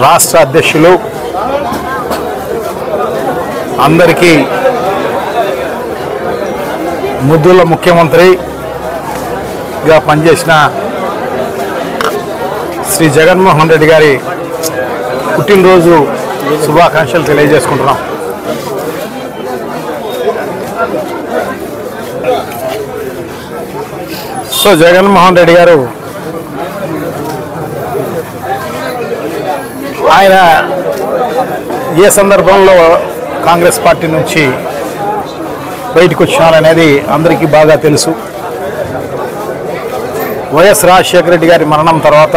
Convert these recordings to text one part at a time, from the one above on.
రాష్ట్ర అధ్యక్షులు అందరికీ ముద్దుల ముఖ్యమంత్రిగా పనిచేసిన శ్రీ జగన్మోహన్ రెడ్డి గారి పుట్టినరోజు శుభాకాంక్షలు తెలియజేసుకుంటున్నాం. సో జగన్మోహన్ రెడ్డి గారు ఆయన ఏ సందర్భంలో కాంగ్రెస్ పార్టీ నుంచి బయటకు వచ్చినారనేది అందరికీ బాగా తెలుసు. వైఎస్ రాజశేఖర రెడ్డి గారి మరణం తర్వాత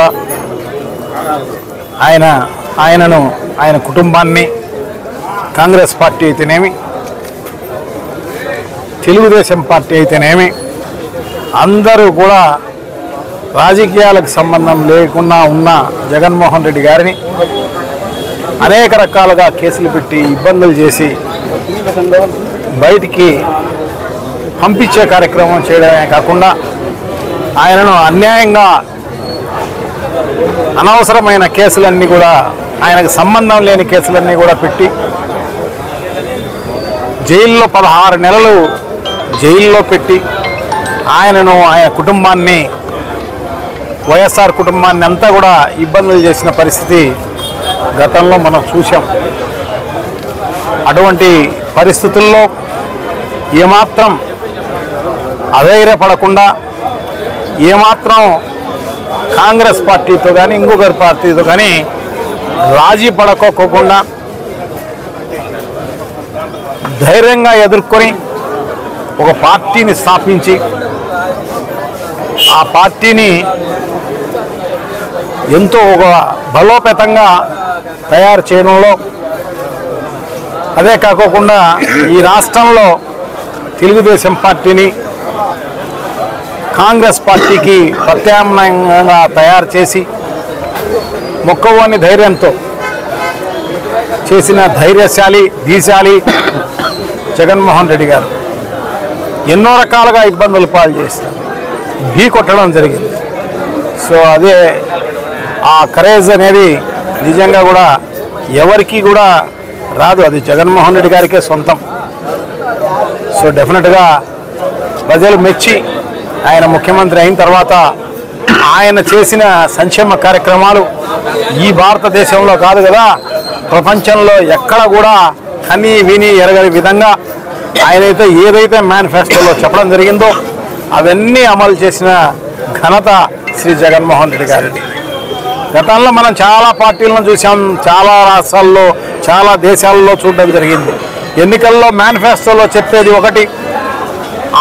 ఆయన కుటుంబాన్ని కాంగ్రెస్ పార్టీ అయితేనేమి తెలుగుదేశం పార్టీ అయితేనేమి అందరూ కూడా రాజకీయాలకు సంబంధం లేకుండా ఉన్న జగన్మోహన్ రెడ్డి గారిని అనేక రకాలుగా కేసులు పెట్టి ఇబ్బందులు చేసి బయటికి పంపించే కార్యక్రమం చేయడమే కాకుండా ఆయనను అన్యాయంగా అనవసరమైన కేసులన్నీ కూడా ఆయనకు సంబంధం లేని కేసులన్నీ కూడా పెట్టి జైల్లో 16 నెలలు జైల్లో పెట్టి ఆయన కుటుంబాన్ని వైఎస్ఆర్ కుటుంబాన్ని అంతా కూడా ఇబ్బందులు చేసిన పరిస్థితి గతంలో మనం చూసాం. అటువంటి పరిస్థితుల్లో ఏమాత్రం అధైర్యపడకుండా ఏమాత్రం కాంగ్రెస్ పార్టీతో కానీ ఇంకొకరి పార్టీతో కానీ రాజీ పడకోకుండా ధైర్యంగా ఎదుర్కొని ఒక పార్టీని స్థాపించి ఆ పార్టీని ఎంతో ఒక బలోపేతంగా తయారు చేయడంలో, అదే కాకుండా ఈ రాష్ట్రంలో తెలుగుదేశం పార్టీని కాంగ్రెస్ పార్టీకి ప్రత్యామ్నాయంగా తయారు చేసి మొక్కవోని ధైర్యంతో చేసిన ధైర్యశాలి దీశాలి జగన్మోహన్ రెడ్డి గారు ఎన్నో రకాలుగా ఇబ్బందులు పాలు చేస్తారు, ఢీ కొట్టడం జరిగింది. సో అదే ఆ కరేజ్ అనేది నిజంగా కూడా ఎవరికి కూడా రాదు, అది జగన్మోహన్ రెడ్డి గారికే సొంతం. సో డెఫినెట్గా ప్రజలు మెచ్చి ఆయన ముఖ్యమంత్రి అయిన తర్వాత ఆయన చేసిన సంక్షేమ కార్యక్రమాలు ఈ భారతదేశంలో కాదు కదా, ప్రపంచంలో ఎక్కడ కూడా కని విని ఎరగని విధంగా ఆయనైతే ఏదైతే మేనిఫెస్టోలో చెప్పడం జరిగిందో అవన్నీ అమలు చేసిన ఘనత శ్రీ జగన్మోహన్ రెడ్డి గారిది. గతంలో మనం చాలా పార్టీలను చూసాం, చాలా రాష్ట్రాల్లో చాలా దేశాల్లో చూడడం జరిగింది. ఎన్నికల్లో మేనిఫెస్టోలో చెప్పేది ఒకటి,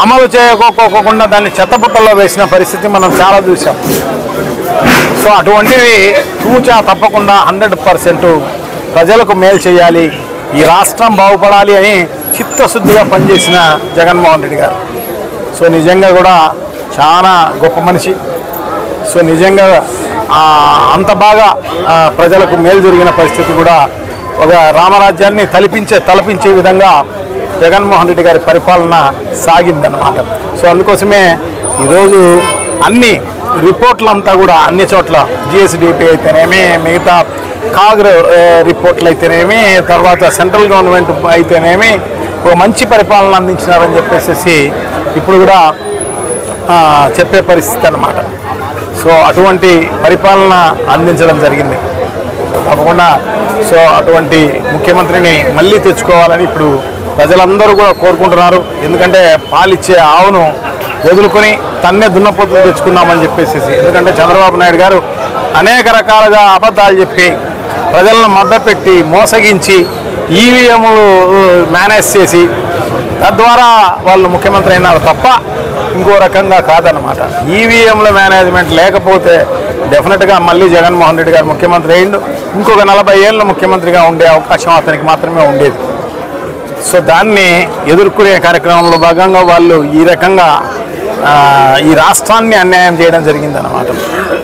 అమలు చేయకోకుండా దాన్ని చెత్తపుట్టలో వేసిన పరిస్థితి మనం చాలా చూసాం. సో అటువంటివి తూచా తప్పకుండా 100% ప్రజలకు మేలు చేయాలి, ఈ రాష్ట్రం బాగుపడాలి అని చిత్తశుద్ధిగా పనిచేసిన జగన్మోహన్ రెడ్డి గారు. సో నిజంగా కూడా చాలా గొప్ప మనిషి. సో నిజంగా అంత బాగా ప్రజలకు మేలు జరిగిన పరిస్థితి కూడా ఒక రామరాజ్యాన్ని తలపించే విధంగా జగన్మోహన్ రెడ్డి గారి పరిపాలన సాగిందన్నమాట. సో అందుకోసమే ఈరోజు అన్ని రిపోర్ట్లంతా కూడా అన్ని చోట్ల జిఎస్డిపి అయితేనేమి, మిగతా కాగ్ర రిపోర్ట్లు అయితేనేమి, తర్వాత సెంట్రల్ గవర్నమెంట్ అయితేనేమి ఒక మంచి పరిపాలన అందించినారని చెప్పేసి ఇప్పుడు కూడా చెప్పే పరిస్థితి అన్నమాట. సో అటువంటి పరిపాలన అందించడం జరిగింది తప్పకుండా. సో అటువంటి ముఖ్యమంత్రిని మళ్ళీ తెచ్చుకోవాలని ఇప్పుడు ప్రజలందరూ కూడా కోరుకుంటున్నారు. ఎందుకంటే పాలిచ్చే ఆవును వదులుకొని తన్నే దున్నపోతులు తెచ్చుకున్నామని చెప్పేసి, ఎందుకంటే చంద్రబాబు నాయుడు గారు అనేక రకాలుగా అబద్ధాలు చెప్పి ప్రజలను మభ్యపెట్టి మోసగించి ఈవీఎంలు మేనేజ్ చేసి తద్వారా వాళ్ళు ముఖ్యమంత్రి అయినారు తప్ప ఇంకో రకంగా కాదనమాట. ఈవీఎంల మేనేజ్మెంట్ లేకపోతే డెఫినెట్గా మళ్ళీ జగన్మోహన్ రెడ్డి గారు ముఖ్యమంత్రి అయ్యిండు, ఇంకొక 40 ఏళ్ళు ముఖ్యమంత్రిగా ఉండే అవకాశం అతనికి మాత్రమే ఉండేది. సో దాన్ని ఎదుర్కొనే కార్యక్రమంలో భాగంగా వాళ్ళు ఈ రకంగా ఈ రాష్ట్రాన్ని అన్యాయం చేయడం జరిగిందన్నమాట.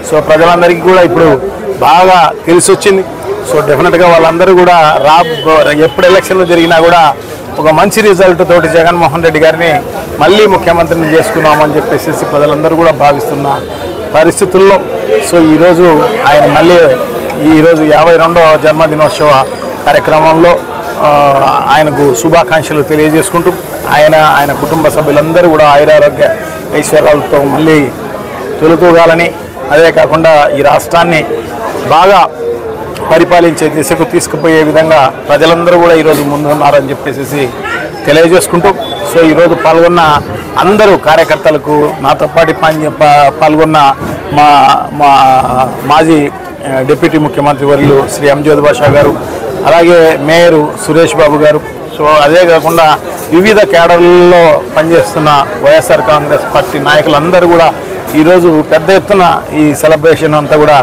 సో ప్రజలందరికీ కూడా ఇప్పుడు బాగా తెలిసి వచ్చింది. సో డెఫినెట్గా వాళ్ళందరూ కూడా ఎప్పుడు ఎలక్షన్లు జరిగినా కూడా ఒక మంచి రిజల్ట్ తోటి జగన్మోహన్ రెడ్డి గారిని మళ్ళీ ముఖ్యమంత్రిని చేసుకున్నామని చెప్పేసి ప్రజలందరూ కూడా భావిస్తున్న పరిస్థితుల్లో సో ఈరోజు ఆయన మళ్ళీ ఈరోజు 52వ జన్మదినోత్సవ కార్యక్రమంలో ఆయనకు శుభాకాంక్షలు తెలియజేసుకుంటూ ఆయన కుటుంబ సభ్యులందరూ కూడా ఆయురారోగ్య ఐశ్వర్యాలతో మళ్ళీ తొలుతూగాలని, అదే కాకుండా ఈ రాష్ట్రాన్ని బాగా పరిపాలించే దిశకు తీసుకుపోయే విధంగా ప్రజలందరూ కూడా ఈరోజు ముందు ఉన్నారని చెప్పేసి తెలియజేసుకుంటూ, సో ఈరోజు పాల్గొన్న అందరూ కార్యకర్తలకు, నాతో పాటు పాల్గొన్న మా మాజీ డిప్యూటీ ముఖ్యమంత్రి వర్యులు శ్రీ అంజద్ బాషా గారు, అలాగే మేయర్ సురేష్ బాబు గారు, సో అదే కాకుండా వివిధ కేడర్లలో పనిచేస్తున్న వైఎస్ఆర్ కాంగ్రెస్ పార్టీ నాయకులందరూ కూడా ఈరోజు పెద్ద ఎత్తున ఈ సెలబ్రేషన్ అంతా కూడా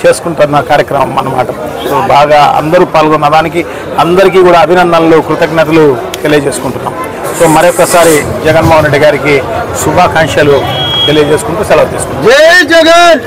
చేసుకుంటున్న కార్యక్రమం అన్నమాట. సో బాగా అందరూ పాల్గొన్న దానికి అందరికీ కూడా అభినందనలు, కృతజ్ఞతలు తెలియజేసుకుంటున్నాం. సో మరొకసారి జగన్మోహన్ రెడ్డి గారికి శుభాకాంక్షలు తెలియజేసుకుంటూ సెలవు తీసుకుంటాం. జై జగన్.